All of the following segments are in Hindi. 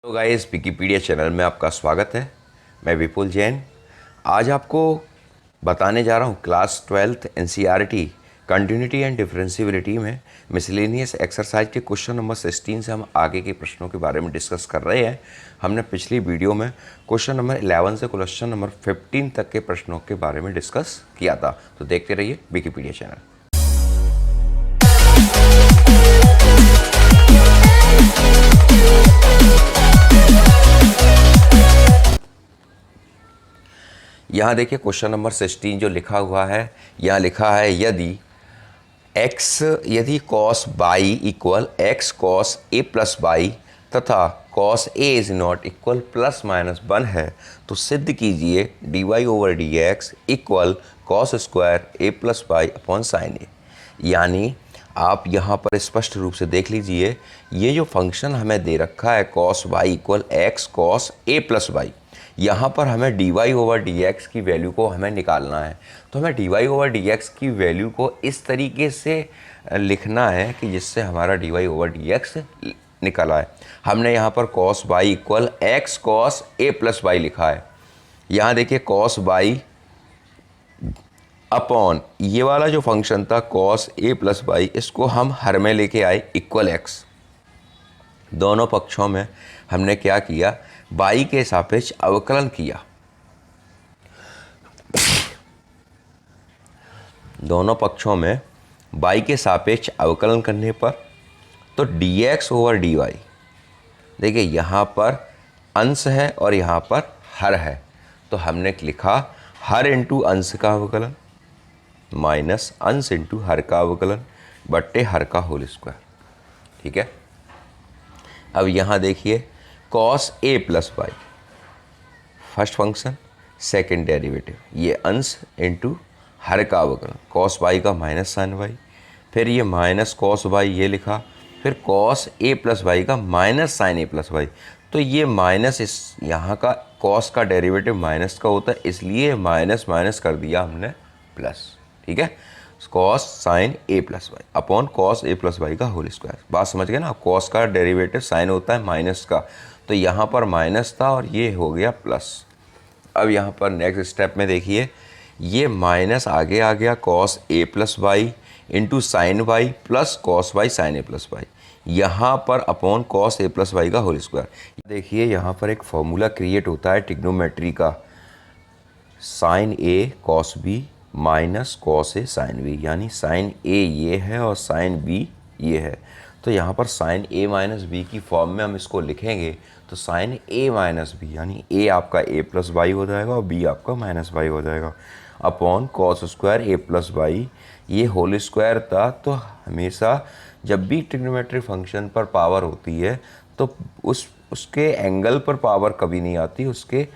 तो गाइस विकिपीडिया चैनल में आपका स्वागत है। मैं विपुल जैन आज आपको बताने जा रहा हूँ class 12th NCERT continuity and differentiability में मिसलेनियस एक्सरसाइज के क्वेश्चन नंबर 16 से हम आगे के प्रश्नों के बारे में डिस्कस कर रहे हैं। हमने पिछली वीडियो में क्वेश्चन नंबर 11 से क्वेश्चन नंबर 15 तक के प्रश्नों के बारे में डिस्कस किया था, तो देखते रहिए विकिपीडिया चैनल। यहाँ देखिए क्वेश्चन नंबर 16 जो लिखा हुआ है, यहाँ लिखा है यदि cos y equal x cos a plus y तथा cos a is not equal plus minus 1 है तो सिद्ध कीजिए d y over d x equal cos square a plus y upon sine a. यानी आप यहाँ पर स्पष्ट रूप से देख लीजिए, ये जो फंक्शन हमें दे रखा है cos y equal x cos a plus y, यहाँ पर हमें d y over d x की वैल्यू को हमें निकालना है। तो हमें d y over d x की वैल्यू को इस तरीके से लिखना है कि जिससे हमारा d y over d x निकल आए। हमने यहाँ पर cos y equal x cos a plus y लिखा है। यहाँ देखिए कॉस वाई अपॉन ये वाला जो फंक्शन था कॉस ए प्लस वाई, इसको हम हर में लेके आए इक्वल एक्स। दोनों पक्षों में हमने क्या किया, बाई के सापेक्ष अवकलन किया। दोनों पक्षों में बाई के सापेक्ष अवकलन करने पर तो dx ओवर dy, देखिए यहाँ पर अंश है और यहाँ पर हर है, तो हमने लिखा हर इंटू अंश का अवकलन माइनस अंश इंटू हर का अवकलन बट्टे हर का होल स्क्वायर। ठीक है, अब यहाँ देखिए cos a plus y first function second derivative, ये अंश इंटू हर का अवकलन कॉस वाई का माइनस साइन वाई, फिर ये माइनस कॉस वाई ये लिखा, फिर कॉस ए प्लस वाई का minus sine a plus y. तो ये माइनस इस यहाँ का कॉस का डेरिवेटिव माइनस का होता है, इसलिए माइनस माइनस कर दिया हमने प्लस। ठीक है, cos sine a plus y upon cos a plus y का होल स्क्वायर। बात समझ गए ना, कॉस का डेरिवेटिव साइन होता है माइनस का, तो यहाँ पर माइनस था और ये हो गया प्लस। अब यहाँ पर नेक्स्ट स्टेप में देखिए, ये माइनस आगे आ गया cos a plus y into sine y plus cos y sine a plus y, यहाँ पर upon cos a plus y का होल स्क्वायर। देखिए यहाँ पर एक फॉर्मूला क्रिएट होता है ट्रिग्नोमेट्री का, sign A cos B minus cos A sine B, यानी साइन ए ये है और साइन बी ये है। तो यहाँ पर साइन ए माइनस बी की फॉर्म में हम इसको लिखेंगे तो साइन ए माइनस बी यानी ए आपका ए प्लस वाई हो जाएगा और बी आपका माइनस वाई हो जाएगा upon cos square a plus y, ये होल स्क्वायर था। तो हमेशा जब भी ट्रिग्नोमेट्रिक फंक्शन पर पावर होती है तो उसके एंगल पर पावर कभी नहीं आती, उसके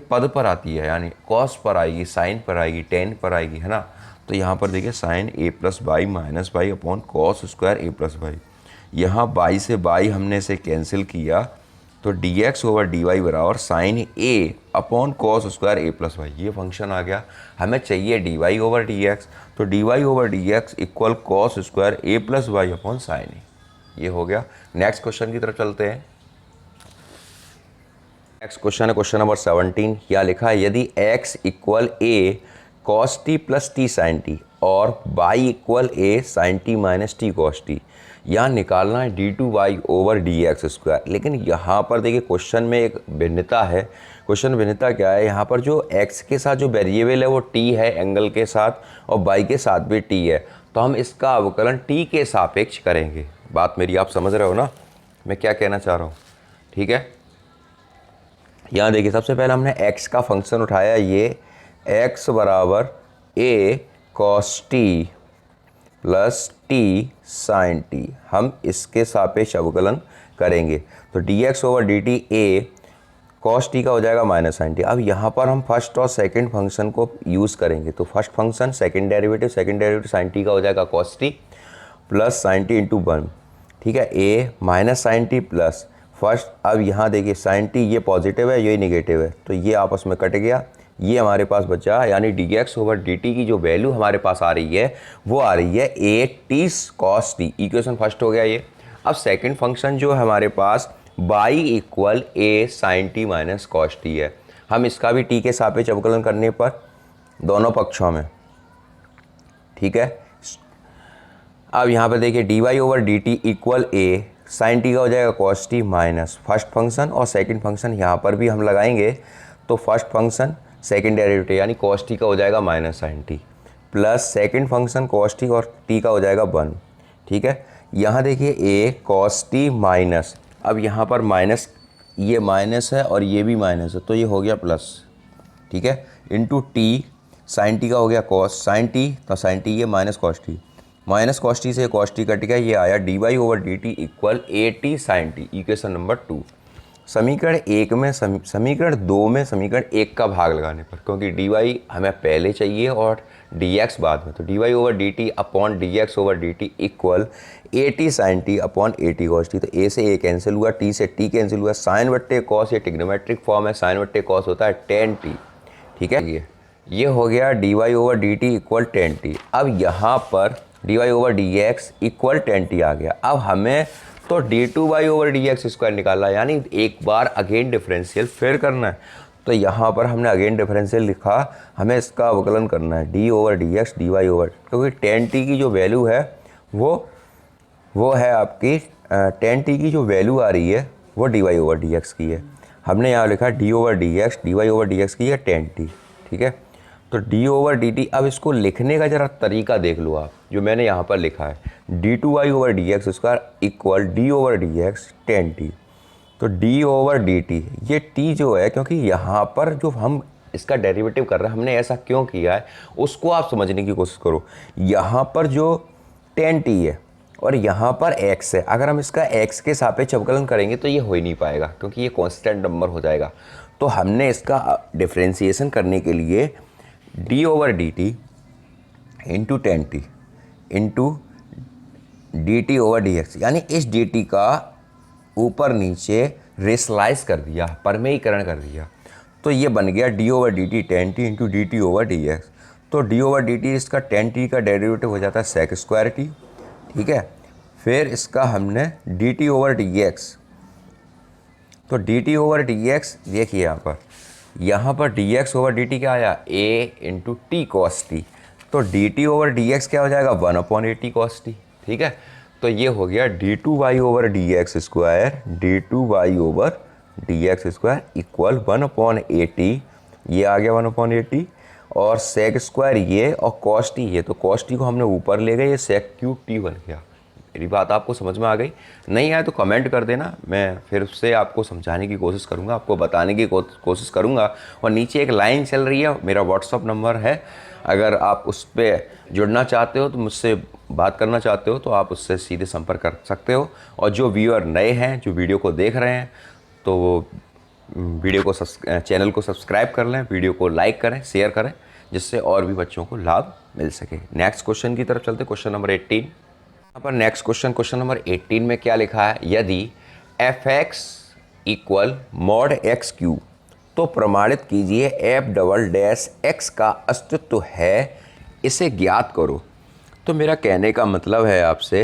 पद पर आती है, यानी कॉस पर आएगी, साइन पर आएगी, टेन पर आएगी, है ना। तो यहाँ पर देखिए sine a plus y minus y upon cos square a plus y, यहाँ बाई से बाई हमने इसे कैंसिल किया तो d x over d y बराबर sine a upon cos square a plus y, ये फंक्शन आ गया। हमें चाहिए d y over d x, तो d y over d x equal cos square a plus y upon sine a, ये हो गया। नेक्स्ट क्वेश्चन की तरफ चलते हैं। नेक्स्ट क्वेश्चन है क्वेश्चन नंबर 17। क्या लिखा है, यदि x equal a cos t plus t sine t और y equal a sine t minus t cos t, यहाँ निकालना है d two y over d x square. लेकिन यहाँ पर देखिए क्वेश्चन में एक भिन्नता है। क्वेश्चन भिन्नता क्या है, यहाँ पर जो x के साथ जो वेरिएबल है वो t है एंगल के साथ, और y के साथ भी t है, तो हम इसका अवकलन t के सापेक्ष करेंगे। बात मेरी आप समझ रहे हो ना, मैं क्या कहना चाह रहा हूँ। ठीक है, यहाँ देखिए सबसे पहले हमने x का फंक्शन उठाया, ये x बराबर a cos t plus t sine t, हम इसके सापेक्ष अवकलन करेंगे। तो dx over d t a cos t का हो जाएगा माइनस साइन टी। अब यहाँ पर हम फर्स्ट और सेकंड फंक्शन को यूज़ करेंगे, तो first function second derivative sine t का हो जाएगा cos t plus sine t into 1। ठीक है, a minus sine t plus first, अब यहाँ देखिए साइन टी ये पॉजिटिव है ये नेगेटिव है, तो ये आपस में कट गया, ये हमारे पास बचा, यानी D x over d T की जो वैल्यू हमारे पास आ रही है वो आ रही है ए t cos T. Equation first हो गया ये। अब सेकंड फंक्शन जो है हमारे पास y equal a sin t minus cos T है, हम इसका भी t के सापेक्ष अवकलन करने पर दोनों पक्षों में, ठीक है। अब यहाँ पर देखिए dy over d t equal a sine t का हो जाएगा cos t minus first function और सेकंड फंक्शन यहाँ पर भी हम लगाएंगे तो फर्स्ट फंक्शन सेकंड डेरिवेटिव यानी कॉस टी का हो जाएगा minus sine t plus second function cos t और टी का हो जाएगा 1, ठीक है। यहाँ देखिए a कॉस टी माइनस, अब यहाँ पर माइनस, ये माइनस है और ये भी माइनस है तो ये हो गया प्लस, ठीक है, इंटू टी साइन टी का हो गया कॉस साइन टी, तो साइन टी ये माइनस कॉस टी से कॉस टी कट गया, ये आया d y over d t equal a t sine t, equation number 2। समीकरण 1 में समीकरण 2 में समीकरण 1 का भाग लगाने पर, क्योंकि डी वाई हमें पहले चाहिए और डी एक्स बाद में, तो d y over d t upon d x over d t equal a t sine t upon a t cos t, तो ए से ए कैंसिल हुआ, टी से टी कैंसिल हुआ, साइन बट्टे कॉस, ये ट्रिग्नोमेट्रिक फॉर्म है, साइन बट्टे कॉस होता है टेन टी, ठीक है। ये हो गया d y over d t equal tan t. अब यहाँ पर d y over d x equal tan t आ गया। अब हमें तो d two y over d x square निकालना है, यानी एक बार अगेन डिफरेंशियल फिर करना है, तो यहाँ पर हमने अगेन डिफरेंशियल लिखा, हमें इसका अवकलन करना है d over d x d y over, क्योंकि टेन टी की जो वैल्यू है वो है आपकी टेन टी की जो वैल्यू आ रही है वो d y over d x की है। हमने यहाँ लिखा d over d x d y over d x की है टेन टी, ठीक है। तो डी ओवर डी टी, अब इसको लिखने का ज़रा तरीका देख लो आप, जो मैंने यहाँ पर लिखा है d two y over d x square equal d over d x tan t, तो डी ओवर डी टी, ये टी जो है, क्योंकि यहाँ पर जो हम इसका डेरिवेटिव कर रहे हैं, हमने ऐसा क्यों किया है उसको आप समझने की कोशिश करो। यहाँ पर जो टेन टी है और यहाँ पर x है, अगर हम इसका x के सापेक्ष अवकलन करेंगे तो ये हो ही नहीं पाएगा, क्योंकि ये कांस्टेंट नंबर हो जाएगा। तो हमने इसका डिफ्रेंसिएशन करने के लिए d over d T into ten T into D t over d x, यानी इस डी टी का ऊपर नीचे रेशलाइज कर दिया, परमेयीकरण कर दिया, तो ये बन गया D over d T ten T into D t over d x. तो डी ओवर डी टी, इसका टेन टी का डेरिवेटिव हो जाता है सेक स्क्वायर टी, ठीक है। फिर इसका हमने d t over d x, तो d t over d x देखिए यहाँ पर d x over d t क्या आया a into t cos t, तो d t over d x क्या हो जाएगा 1 upon a t cos t, ठीक है। तो ये हो गया d two y over d x square d two y over d x square equal 1 upon a T, ये आ गया 1 अपॉन ए टी, और सेक स्क्वायर ये और कॉस टी ये, तो कॉस टी को हमने ऊपर ले गए, ये सेक क्यूब टी बन गया। मेरी बात आपको समझ में आ गई? नहीं आए तो कमेंट कर देना, मैं फिर से आपको समझाने की कोशिश करूँगा, आपको बताने की कोशिश करूँगा। और नीचे एक लाइन चल रही है, मेरा व्हाट्सअप नंबर है, अगर आप उस पर जुड़ना चाहते हो तो मुझसे बात करना चाहते हो तो आप उससे सीधे संपर्क कर सकते हो। और जो व्यूअर नए हैं, जो वीडियो को देख रहे हैं, तो वो वीडियो को चैनल को सब्सक्राइब कर लें, वीडियो को लाइक करें, शेयर करें, जिससे और भी बच्चों को लाभ मिल सके। नेक्स्ट क्वेश्चन की तरफ चलते, क्वेश्चन नंबर 18। यहाँ पर नेक्स्ट क्वेश्चन नंबर 18 में क्या लिखा है, यदि F x equal mod x Q तो प्रमाणित कीजिए एफ डबल डैश एक्स का अस्तित्व है, इसे ज्ञात करो। तो मेरा कहने का मतलब है आपसे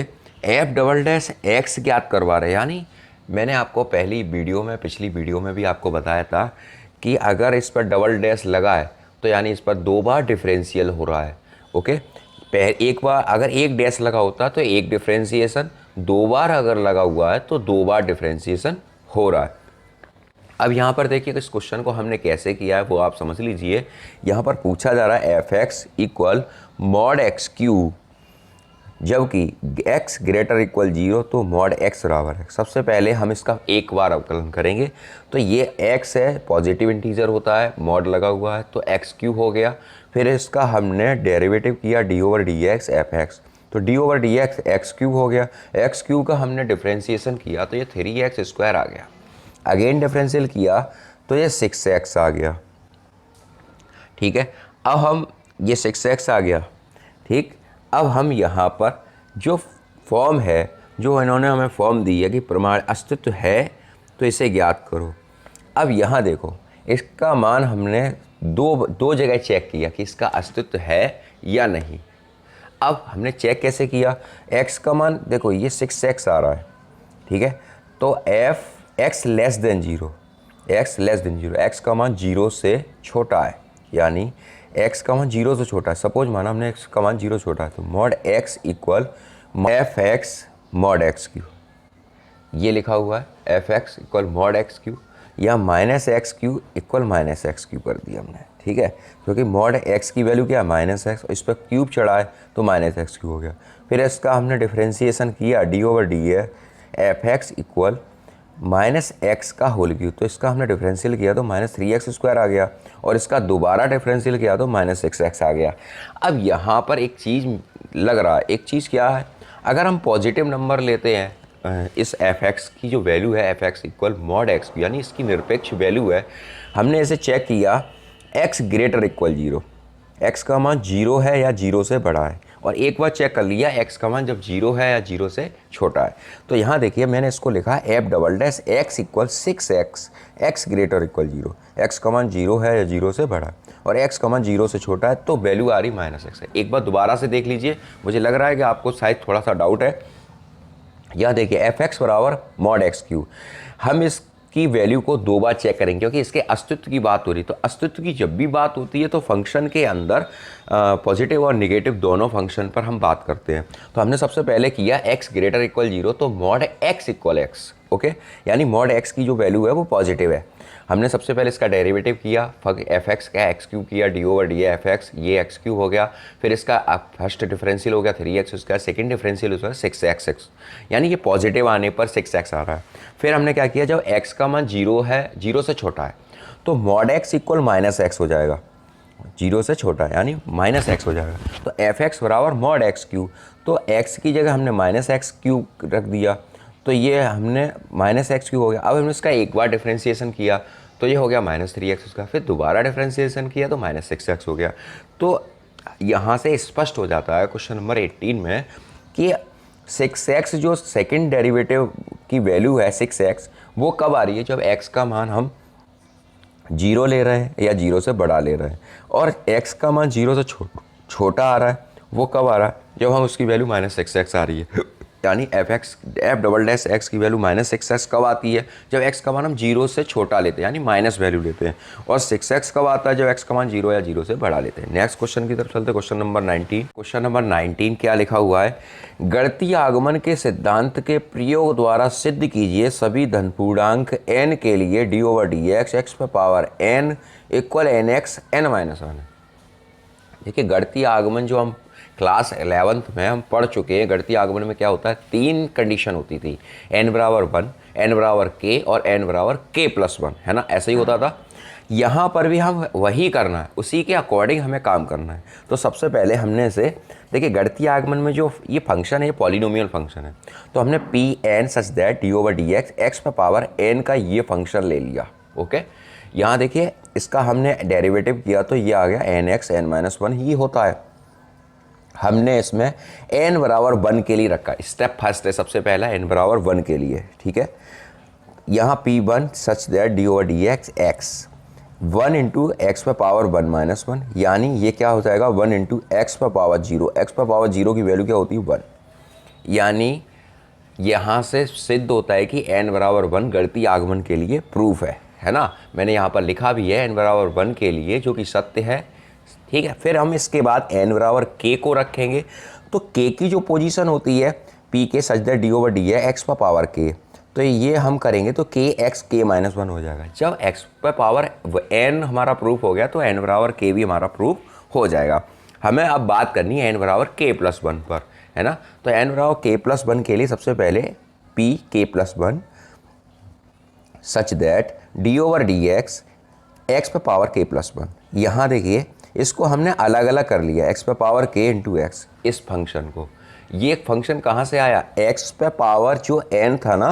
एफ डबल डैश एक्स ज्ञात करवा रहे, यानी मैंने आपको पिछली वीडियो में भी आपको बताया था कि अगर इस पर डबल डैश लगा है तो यानी इस पर 2 बार डिफरेंशियल हो रहा है, ओके। एक बार अगर एक डैश लगा होता तो एक डिफरेंशिएशन, 2 बार अगर लगा हुआ है तो 2 बार डिफरेंशिएशन हो रहा है। अब यहाँ पर देखिए इस क्वेश्चन को हमने कैसे किया है वो आप समझ लीजिए। यहाँ पर पूछा जा रहा है f x equal mod x Q, जबकि x ग्रेटर इक्वल 0 तो मॉड x बराबर है। सबसे पहले हम इसका एक बार अवकलन करेंगे, तो ये x है, पॉजिटिव इंटीजर होता है, मॉड लगा हुआ है तो एक्स क्यू हो गया। फिर इसका हमने डेरिवेटिव किया d over d x f x, तो d over d x x cube हो गया। एक्स क्यू का हमने डिफ्रेंशिएशन किया तो ये 3x स्क्वायर आ गया। अगेन डिफरेंशियल किया तो ये 6x आ गया, ठीक है। अब हम ये 6x आ गया, ठीक। अब हम यहाँ पर जो फॉर्म है, जो इन्होंने हमें फॉर्म दी है कि प्रमाण अस्तित्व है तो इसे ज्ञात करो। अब यहाँ देखो इसका मान हमने दो जगह चेक किया कि इसका अस्तित्व है या नहीं। अब हमने चेक कैसे किया, x का मान देखो ये 6x आ रहा है, ठीक है। तो F x less than zero, x less than zero, x का मान जीरो से छोटा है, यानी एक्स का मान जीरो से छोटा है। सपोज माना हमने एक्स का मान जीरो छोटा है, तो mod x equal f x mod x cube, ये लिखा हुआ है f x equal mod x cube, या minus x cube equal minus x cube कर दिया हमने, ठीक है, क्योंकि मॉड एक्स की वैल्यू क्या है माइनस एक्स, इस पर क्यूब चढ़ा है तो माइनस एक्स क्यू हो गया। फिर इसका हमने डिफ्रेंसिएशन किया डी ओवर डी है, f x equal minus x का होल क्यू, तो इसका हमने डिफरेंशियल किया तो माइनस थ्री एक्स स्क्वायर आ गया, और इसका दोबारा डिफरेंशियल किया तो माइनस सिक्स एक्स आ गया। अब यहाँ पर एक चीज़ लग रहा है, एक चीज़ क्या है, अगर हम पॉजिटिव नंबर लेते हैं इस एफ एक्स की जो वैल्यू है f x equal mod x, यानी इसकी निरपेक्ष वैल्यू है, हमने इसे चेक किया x greater equal zero, x का मान जीरो है या जीरो से बड़ा है, और एक बार चेक कर लिया एक्स का मान जब जीरो है या जीरो से छोटा है। तो यहाँ देखिए मैंने इसको लिखा है F double dash x equal six x, x greater equal zero, x का मान जीरो है या जीरो से बड़ा है, और एक्स का मान जीरो से छोटा है, तो वैल्यू आ रही माइनस एक्स है। एक बार दोबारा से देख लीजिए, मुझे लग रहा है कि आपको शायद थोड़ा सा डाउट है। यह देखिए एफ एक्स बराबर मॉड एक्स क्यू, हम इसकी वैल्यू को दो बार चेक करेंगे क्योंकि इसके अस्तित्व की बात हो रही। तो अस्तित्व की जब भी बात होती है तो फंक्शन के अंदर पॉजिटिव और निगेटिव दोनों फंक्शन पर हम बात करते हैं। तो हमने सबसे पहले किया एक्स ग्रेटर इक्वल जीरो, तो mod x equal x, okay, यानी मॉड एक्स की जो वैल्यू है वो पॉजिटिव है। हमने सबसे पहले इसका डेरिवेटिव किया, एफ एक्स का एक्स क्यू किया, d over D F x, ये एक्स क्यू हो गया। फिर इसका फर्स्ट डिफरेंशियल हो गया थ्री एक्स, उसका सेकेंड डिफरेंशियल उसका सिक्स एक्स एक्स, यानी ये पॉजिटिव आने पर सिक्स एक्स आ रहा है। फिर हमने क्या किया, जब एक्स का मान जीरो है, जीरो से छोटा है, तो mod x equal minus x हो जाएगा, जीरो से छोटा है यानी माइनस एक्स हो जाएगा। तो एफ एक्स बराबर मॉड एक्स क्यू, तो एक्स की जगह हमने माइनस एक्स क्यू रख दिया, तो ये हमने माइनस एक्स क्यू हो गया। अब हमने इसका एक बार डिफ्रेंसिएशन किया तो ये हो गया माइनस थ्री एक्स उसका, फिर दोबारा डिफ्रेंसिएशन किया तो माइनस सिक्स एक्स हो गया। तो यहाँ से स्पष्ट हो जाता है क्वेश्चन नंबर 18 में कि सिक्स एक्स जो सेकेंड डेरिवेटिव की वैल्यू है सिक्स एक्स, वो कब आ रही है, जब एक्स का मान हम जीरो ले रहे हैं या जीरो से बड़ा ले रहे हैं, और एक्स का मान जीरो से छोटा आ रहा है, वो कब आ रहा है, जब हम उसकी वैल्यू माइनस सिक्स एक्स आ रही है। यानी एफ डबल डैश एक्स की वैल्यू माइनस सिक्स एक्स कब आती है, जब एक्स का मान हम जीरो से छोटा लेते हैं यानी माइनस वैल्यू लेते हैं, और सिक्स एक्स कब आता है, जब एक्स का मान जीरो या जीरो से बड़ा लेते हैं। नेक्स्ट क्वेश्चन की तरफ चलते हैं, क्वेश्चन नंबर 19। क्वेश्चन नंबर 19 क्या लिखा हुआ है, गणितीय आगमन के सिद्धांत के प्रयोग द्वारा सिद्ध कीजिए सभी धनपूर्णांक n के लिए d over d x x पर power n equal n x n minus one. देखिए गणितीय आगमन जो हम क्लास 11th में हम पढ़ चुके हैं, गणितीय आगमन में क्या होता है, तीन कंडीशन होती थी, n बराबर 1, n बराबर k और n बराबर k प्लस 1, है ना, ऐसा ही होता था। यहाँ पर भी हम वही करना है, उसी के अकॉर्डिंग हमें काम करना है। तो सबसे पहले हमने इसे देखिए गणितीय आगमन में जो ये फंक्शन है ये पॉलिनोमियल फंक्शन है, तो हमने P N such that d over d x x पर पावर n का ये फंक्शन ले लिया, ओके। यहाँ देखिए इसका हमने डेरिवेटिव किया तो ये आ गया n x n minus one ही होता है। हमने इसमें n बराबर 1 के लिए रखा, स्टेप फर्स्ट है सबसे पहला n बराबर 1 के लिए, ठीक है। यहाँ P1 such that d over d x x 1 into x पर पावर 1 माइनस वन, यानी ये क्या हो जाएगा 1 इंटू एक्स पर पावर 0, एक्स पर पावर 0 की वैल्यू क्या होती है 1, यानी यहाँ से सिद्ध होता है कि n बराबर 1 गणितीय आगमन के लिए प्रूफ है ना। मैंने यहाँ पर लिखा भी है n बराबर 1 के लिए, जो कि सत्य है, ठीक है। फिर हम इसके बाद n बराबर k को रखेंगे, तो k की जो पोजीशन होती है p के सच दैट डी ओवर डी है x पर पावर k, तो ये हम करेंगे तो k x k minus one हो जाएगा। जब x पर पावर n हमारा प्रूफ हो गया तो n बराबर k भी हमारा प्रूफ हो जाएगा। हमें अब बात करनी है n बराबर k प्लस वन पर, है ना। तो n बराबर k प्लस वन के लिए सबसे पहले p k plus one such that d over d x x पर पावर k प्लस वन। यहाँ देखिए इसको हमने अलग अलग कर लिया, x पे पावर k इंटू एक्स, इस फंक्शन को। ये फंक्शन कहाँ से आया, x पे पावर जो n था ना,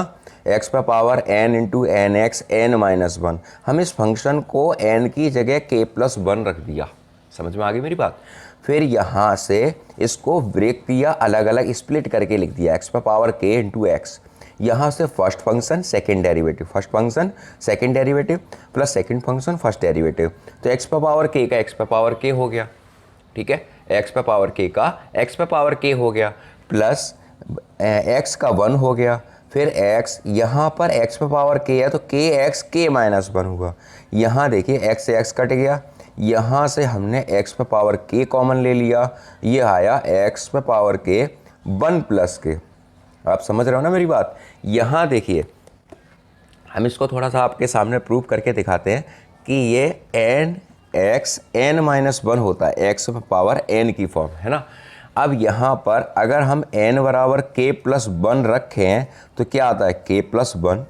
x पे power n into n x n minus one, हम इस फंक्शन को n की जगह k प्लस वन रख दिया। समझ में आ गई मेरी बात। फिर यहाँ से इसको ब्रेक किया, अलग अलग स्प्लिट करके लिख दिया, x पे पावर k इंटू एक्स। यहाँ से first function second derivative, first function second derivative plus second function first derivative, तो x पे पावर k का x पे पावर k हो गया, ठीक है। x पे पावर k का x पे पावर k हो गया, प्लस x का 1 हो गया, फिर x, यहाँ पर x पे पावर k है तो kx k-1 होगा। यहाँ देखिए x से x कट गया, यहाँ से हमने x पे पावर k कॉमन ले लिया, ये आया x पे पावर k 1 + k। आप समझ रहे हो ना मेरी बात। यहाँ देखिए हम इसको थोड़ा सा आपके सामने प्रूव करके दिखाते हैं कि ये x n-1 होता है, x पे पावर n की फॉर्म है ना। अब यहाँ पर अगर हम n बराबर k+1 रखें तो क्या आता है k+1,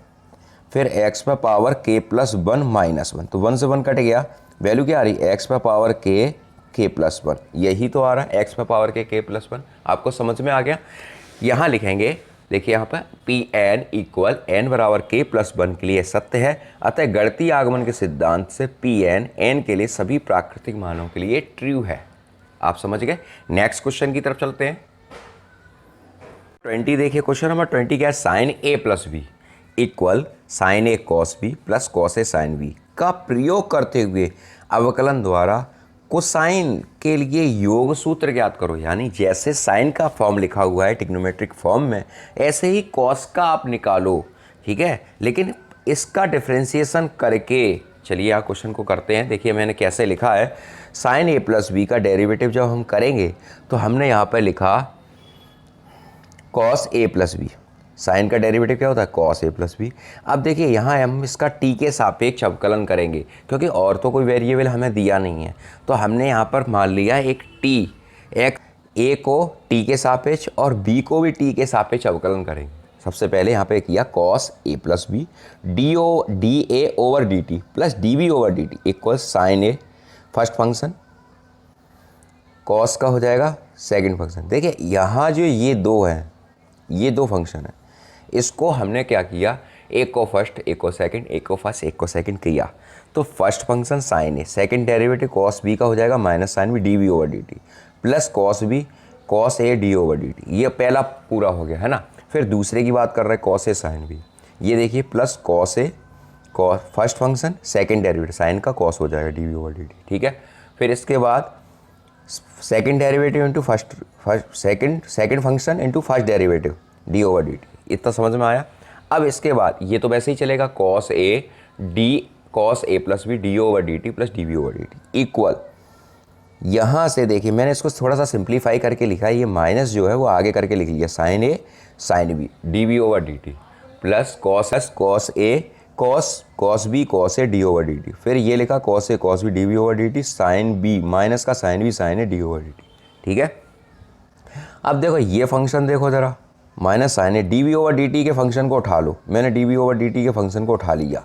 फिर x पे पावर k+1 - 1, तो 1 से 1 कट गया, वैल्यू क्या आ रही है x पे पावर k+1, यही तो आ रहा है x पे पावर k+1। आपको समझ में आ गया। यहाँ लिखेंगे, देखिए यहाँ पर Pn = n बराबर k+1 के लिए सत्य है, अतः गणितीय आगमन के सिद्धांत से Pn n के लिए सभी प्राकृतिक मानों के लिए ट्रू है। आप समझ गए। नेक्स्ट क्वेश्चन की तरफ चलते हैं। 20 देखिए, क्वेश्चन नंबर 20 क्या है, sin a + b = sin a cos b + cos a sin b का प्रयोग करते हुए अवकलन द्वारा कोसाइन के लिए योग सूत्र ज्ञात करो। यानी जैसे साइन का फॉर्म लिखा हुआ है ट्रिग्नोमेट्रिक फॉर्म में, ऐसे ही कॉस का आप निकालो, ठीक है, लेकिन इसका डिफरेंशिएशन करके। चलिए यहाँ क्वेश्चन को करते हैं। देखिए मैंने कैसे लिखा है, साइन a + b का डेरिवेटिव जब हम करेंगे तो हमने यहाँ पर लिखा cos a + b। साइन का डेरिवेटिव क्या होता है cos a + b। अब देखिए यहाँ हम इसका t के सापेक्ष अवकलन करेंगे, क्योंकि और तो कोई वेरिएबल हमें दिया नहीं है, तो हमने यहाँ पर मान लिया एक t, एक a को t के सापेक्ष और b को भी t के सापेक्ष अवकलन करेंगे। सबसे पहले यहाँ पे किया cos a + b dA/dt + dB/dt = sin a first function, cos का हो जाएगा सेकंड फंक्शन। देखिए यहाँ जो ये दो हैं, ये दो फंक्शन है, इसको हमने क्या किया, एक को फर्स्ट एक को सेकंड, एक को फर्स्ट एक को सेकंड किया। तो फर्स्ट फंक्शन साइन ए, सेकंड डेरिवेटिव cos b का हो जाएगा -sin b dB/dt + cos b cos a d/dt। ये पहला पूरा हो गया है ना। फिर दूसरे की बात कर रहे हैं cos a sin b, ये देखिए plus cos a cos first function second derivative sign का cos हो जाएगा dB/dt, ठीक है। फिर इसके बाद second derivative into second function into first derivative d/dt। इतना समझ में आया। अब इसके बाद ये तो वैसे ही चलेगा cos a + b d/dt + dB/dt equal, यहाँ से देखिए मैंने इसको थोड़ा सा सिंप्लीफाई करके लिखा है, ये माइनस जो है वो आगे करके लिख लिया, sin a sin b dB/dt plus cos a cos b cos a d/dt। फिर ये लिखा cos a cos b dB/dt sin b minus का sin b sin a d/dt, ठीक है। अब देखो ये फंक्शन देखो ज़रा, -sin a dB/dt के फंक्शन को उठा लो। मैंने dB/dt के फंक्शन को उठा लिया,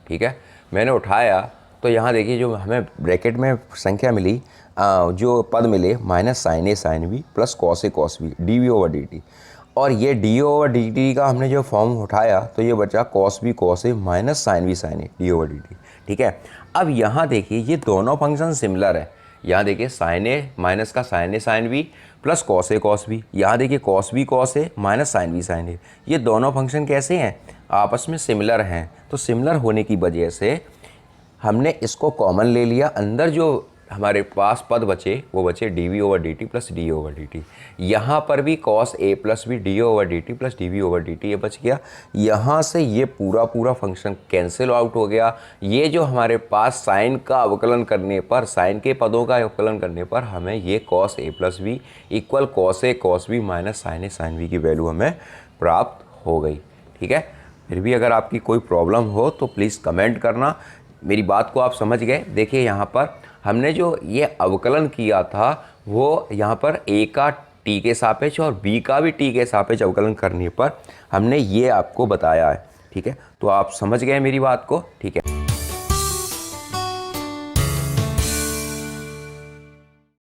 ठीक है। मैंने उठाया तो यहाँ देखिए जो हमें ब्रैकेट में संख्या मिली, जो पद मिले -sin a sin b + cos a cos b dB/dt, और ये d/dt का हमने जो फॉर्म उठाया तो ये बचा cos b cos a -sin b sin a d/dt, ठीक है। अब यहाँ देखिए ये दोनों फंक्शन सिमिलर है। यहाँ देखिए sin a माइनस का sin a sin b + cos a cos b, यहाँ देखिए cos b cos a -sin b sin a। ये दोनों फंक्शन कैसे हैं, आपस में सिमिलर हैं। तो सिमिलर होने की वजह से हमने इसको कॉमन ले लिया, अंदर जो हमारे पास पद बचे वो बचे dB/dt + d/dt। यहाँ पर भी cos a + b d/dt + dB/dt ये बच गया। यहाँ से ये पूरा फंक्शन कैंसिल आउट हो गया। ये जो हमारे पास साइन का अवकलन करने पर, साइन के पदों का अवकलन करने पर हमें ये cos a + b = cos a cos b -sin a sin b की वैल्यू हमें प्राप्त हो गई, ठीक है। फिर भी अगर आपकी कोई प्रॉब्लम हो तो प्लीज़ कमेंट करना। मेरी बात को आप समझ गए। देखिए यहाँ पर हमने जो ये अवकलन किया था वो यहाँ पर a का t के सापेक्ष और b का भी t के सापेक्ष अवकलन करने पर हमने ये आपको बताया है, ठीक है। तो आप समझ गए मेरी बात को, ठीक है।